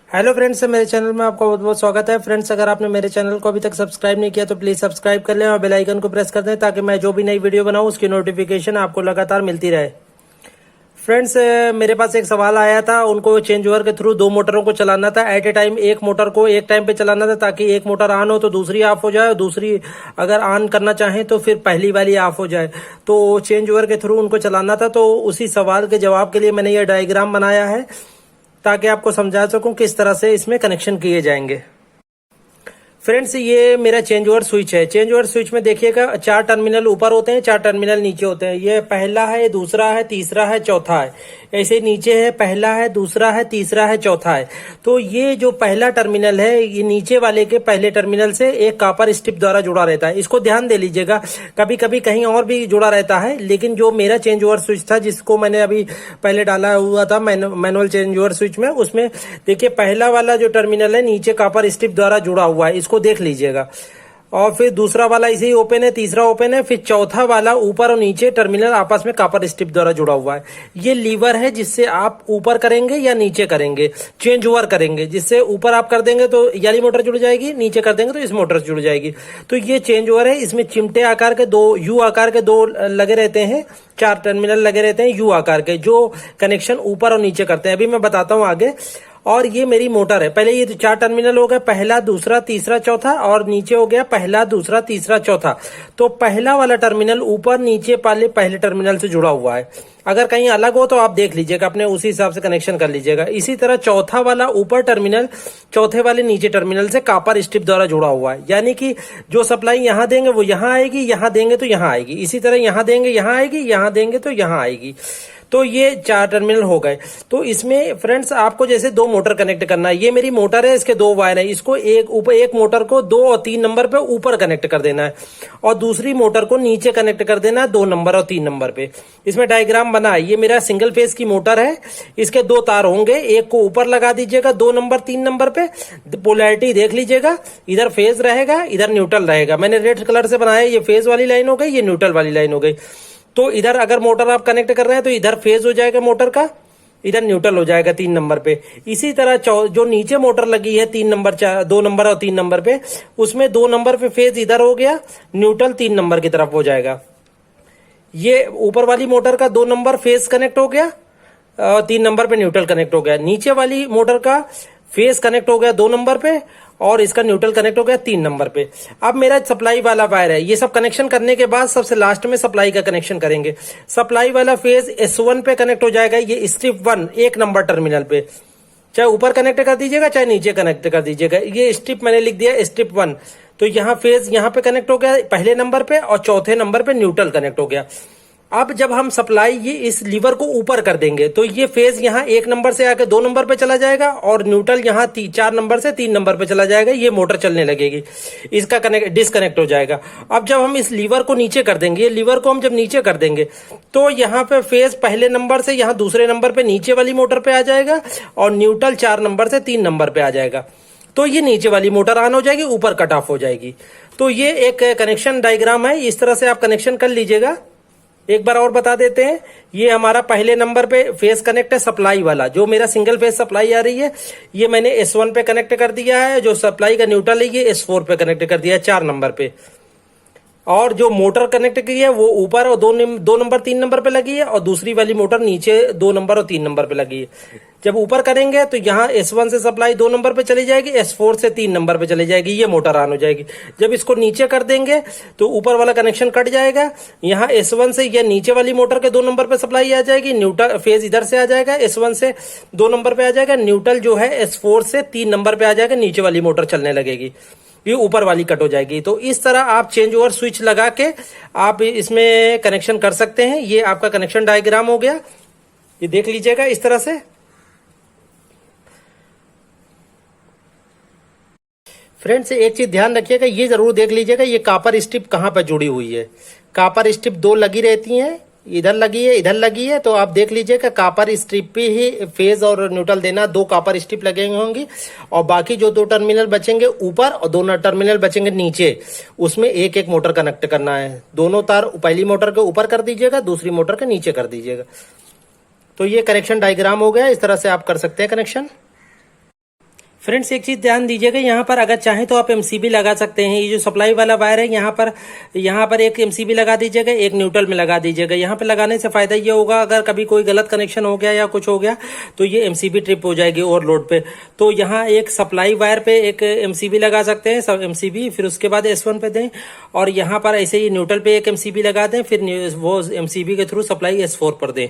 Hello friends, मेरे channel में आपका बहुत बहुत स्वागत है। फ्रेंड्स, अगर आपने मेरे चैनल को अभी तक सब्सक्राइब नहीं किया तो प्लीज सब्सक्राइब कर लें और बेल आइकन को प्रेस कर दें ताकि मैं जो भी नई वीडियो बनाऊं उसकी नोटिफिकेशन आपको लगातार मिलती रहे। फ्रेंड्स, मेरे पास एक सवाल आया था, उनको चेंज ओवर के थ्रू दो मोटरों को चलाना था एट ए टाइम। एक मोटर को एक टाइम पे चलाना था ताकि एक मोटर ऑन हो तो दूसरी ऑफ हो जाए और दूसरी अगर ऑन करना चाहें तो फिर पहली वाली ऑफ हो जाए। तो चेंज ओवर के थ्रू उनको चलाना था। तो उसी सवाल के जवाब के लिए मैंने ये डायग्राम बनाया है ताकि आपको समझा सकूं किस तरह से इसमें कनेक्शन किए जाएंगे। फ्रेंड्स, ये मेरा चेंज ओवर स्विच है। चेंज ओवर स्विच में देखिएगा 4 टर्मिनल ऊपर होते हैं, 4 टर्मिनल नीचे होते हैं। ये पहला है, दूसरा है, तीसरा है, चौथा है। ऐसे नीचे है, पहला है, दूसरा है, तीसरा है, चौथा है। तो ये जो पहला टर्मिनल है, ये नीचे वाले के पहले टर्मिनल से एक कॉपर स्ट्रिप द्वारा जुड़ा रहता है। इसको ध्यान दे लीजिएगा, कभी कभी कहीं और भी जुड़ा रहता है, लेकिन जो मेरा चेंज ओवर स्विच था जिसको मैंने अभी पहले डाला हुआ था मैनुअल चेंज ओवर स्विच में, उसमें देखिए पहला वाला जो टर्मिनल है नीचे कॉपर स्ट्रिप द्वारा जुड़ा हुआ है, इसको देख लीजिएगा। और फिर दूसरा वाला इसे ही ओपन है, तीसरा ओपन है, फिर चौथा वाला ऊपर और नीचे टर्मिनल आपस में कॉपर स्ट्रिप द्वारा जुड़ा हुआ है। ये लीवर है जिससे आप ऊपर करेंगे या नीचे करेंगे, चेंज ओवर करेंगे। जिससे ऊपर आप कर देंगे तो याली मोटर जुड़ जाएगी, नीचे कर देंगे तो इस मोटर से जुड़ जाएगी। तो ये चेंज ओवर है। इसमें चिमटे आकार के दो, यू आकार के दो लगे रहते हैं, 4 टर्मिनल लगे रहते हैं यू आकार के, जो कनेक्शन ऊपर और नीचे करते हैं। अभी मैं बताता हूं आगे। और ये मेरी मोटर है। पहले ये 4 टर्मिनल हो गए, पहला, दूसरा, तीसरा, चौथा, और नीचे हो गया पहला, दूसरा, तीसरा, चौथा। तो पहला वाला टर्मिनल ऊपर नीचे वाले पहले टर्मिनल से जुड़ा हुआ है। अगर कहीं अलग हो तो आप देख लीजिएगा, अपने उसी हिसाब से कनेक्शन कर लीजिएगा। इसी तरह चौथा वाला ऊपर टर्मिनल चौथे वाले नीचे टर्मिनल से कॉपर स्ट्रिप द्वारा जुड़ा हुआ है। यानी कि जो सप्लाई यहां देंगे वो यहां आएगी, यहां देंगे तो यहां आएगी, इसी तरह यहां देंगे यहां आएगी, यहां देंगे तो यहां आएगी। तो ये 4 टर्मिनल हो गए। तो इसमें फ्रेंड्स आपको जैसे 2 मोटर कनेक्ट करना है। ये मेरी मोटर है, इसके 2 वायर है। इसको एक मोटर को 2 और 3 नंबर पे ऊपर कनेक्ट कर देना है और दूसरी मोटर को नीचे कनेक्ट कर देना है 2 नंबर और 3 नंबर पे। इसमें डायग्राम बना है। ये मेरा सिंगल फेज की मोटर है। इसके 2 तार होंगे, एक को ऊपर लगा दीजिएगा 2 नंबर 3 नंबर पे। पोलैरिटी देख लीजिएगा, इधर फेज रहेगा, इधर न्यूट्रल रहेगा। मैंने रेड कलर से बनाया। ये फेज वाली लाइन हो गई, ये न्यूट्रल वाली लाइन हो गई। तो इधर अगर मोटर आप कनेक्ट कर रहे हैं तो इधर फेज हो जाएगा मोटर का, इधर न्यूट्रल हो जाएगा 3 नंबर पे। इसी तरह जो नीचे मोटर लगी है 2 नंबर और 3 नंबर पे, उसमें 2 नंबर पे फेज इधर हो गया, न्यूट्रल 3 नंबर की तरफ हो जाएगा। ये ऊपर वाली मोटर का 2 नंबर फेज कनेक्ट हो गया, 3 नंबर पे न्यूट्रल कनेक्ट हो गया। नीचे वाली मोटर का फेज कनेक्ट हो गया 2 नंबर पे और इसका न्यूट्रल कनेक्ट हो गया 3 नंबर पे। अब मेरा सप्लाई वाला वायर है। ये सब कनेक्शन करने के बाद सबसे लास्ट में सप्लाई का कनेक्शन करेंगे। सप्लाई वाला फेज S1 पे कनेक्ट हो जाएगा, ये स्ट्रिप 1 1 नंबर टर्मिनल पे। चाहे ऊपर कनेक्ट कर दीजिएगा चाहे नीचे कनेक्ट कर दीजिएगा। ये स्ट्रिप मैंने लिख दिया स्ट्रिप 1। तो यहाँ फेज यहाँ पे कनेक्ट हो गया पहले नंबर पे और चौथे नंबर पे न्यूट्रल कनेक्ट हो गया। अब जब हम सप्लाई ये इस लीवर को ऊपर कर देंगे तो ये फेज यहाँ 1 नंबर से आके 2 नंबर पे चला जाएगा और न्यूट्रल यहाँ 4 नंबर से 3 नंबर पे चला जाएगा। ये मोटर चलने लगेगी, इसका डिस्कनेक्ट हो जाएगा। अब जब हम इस लीवर को नीचे कर देंगे, ये लीवर को हम जब नीचे कर देंगे तो यहाँ पे फेज पहले नंबर से यहाँ दूसरे नंबर पे नीचे वाली मोटर पे आ जाएगा और न्यूट्रल 4 नंबर से 3 नंबर पे आ जाएगा। तो ये नीचे वाली मोटर ऑन हो जाएगी, ऊपर कट ऑफ हो जाएगी। तो ये एक कनेक्शन डायग्राम है। इस तरह से आप कनेक्शन कर लीजिएगा। एक बार और बता देते हैं। ये हमारा पहले नंबर पे फेज कनेक्ट है सप्लाई वाला, जो मेरा सिंगल फेज सप्लाई आ रही है, ये मैंने S1 पे कनेक्ट कर दिया है। जो सप्लाई का न्यूट्रल है ये S4 पे कनेक्ट कर दिया है 4 नंबर पे। और जो मोटर कनेक्ट की है वो ऊपर और 2 नंबर 3 नंबर पे लगी है और दूसरी वाली मोटर नीचे 2 नंबर और 3 नंबर पे लगी है। जब ऊपर करेंगे तो यहाँ S1 से सप्लाई 2 नंबर पे चली जाएगी, S4 से 3 नंबर पे चली जाएगी, ये मोटर ऑन हो जाएगी। जब इसको नीचे कर देंगे तो ऊपर वाला कनेक्शन कट जाएगा। यहाँ S1 से यह नीचे वाली मोटर के 2 नंबर पे सप्लाई आ जाएगी, न्यूट्रल फेज इधर से आ जाएगा, S1 से 2 नंबर पे आ जाएगा, न्यूट्रल जो है S4 से 3 नंबर पे आ जाएगा, नीचे वाली मोटर चलने लगेगी, ये ऊपर वाली कट हो जाएगी। तो इस तरह आप चेंज ओवर स्विच लगा के आप इसमें कनेक्शन कर सकते हैं। ये आपका कनेक्शन डायग्राम हो गया, ये देख लीजिएगा इस तरह से। फ्रेंड्स, एक चीज ध्यान रखिएगा, ये जरूर देख लीजिएगा ये कॉपर स्ट्रिप कहां पर जुड़ी हुई है। कॉपर स्ट्रिप 2 लगी रहती हैं, इधर लगी है इधर लगी है। तो आप देख लीजिएगा कॉपर स्ट्रिप पे ही फेज और न्यूट्रल देना। 2 कॉपर स्ट्रिप लगेंगे होंगी और बाकी जो 2 टर्मिनल बचेंगे ऊपर और 2 टर्मिनल बचेंगे नीचे, उसमें एक एक मोटर कनेक्ट करना है। दोनों तार पहली मोटर के ऊपर कर दीजिएगा, दूसरी मोटर के नीचे कर दीजिएगा। तो ये कनेक्शन डायग्राम हो गया। इस तरह से आप कर सकते हैं कनेक्शन। फ्रेंड्स एक चीज ध्यान दीजिएगा, यहाँ पर अगर चाहें तो आप एमसीबी लगा सकते हैं। ये जो सप्लाई वाला वायर है यहाँ पर एक एमसीबी लगा दीजिएगा, एक न्यूट्रल में लगा दीजिएगा। यहाँ पे लगाने से फायदा ये होगा, अगर कभी कोई गलत कनेक्शन हो गया या कुछ हो गया तो ये एमसीबी ट्रिप हो जाएगी ओवरलोड पे। तो यहाँ एक सप्लाई वायर पे एक एमसीबी लगा सकते हैं, सब एमसीबी, फिर उसके बाद S1 पे दें, और यहाँ पर ऐसे ही न्यूट्रल पे एक एमसीबी लगा दें, फिर वो एमसीबी के थ्रू सप्लाई S4 पर दें।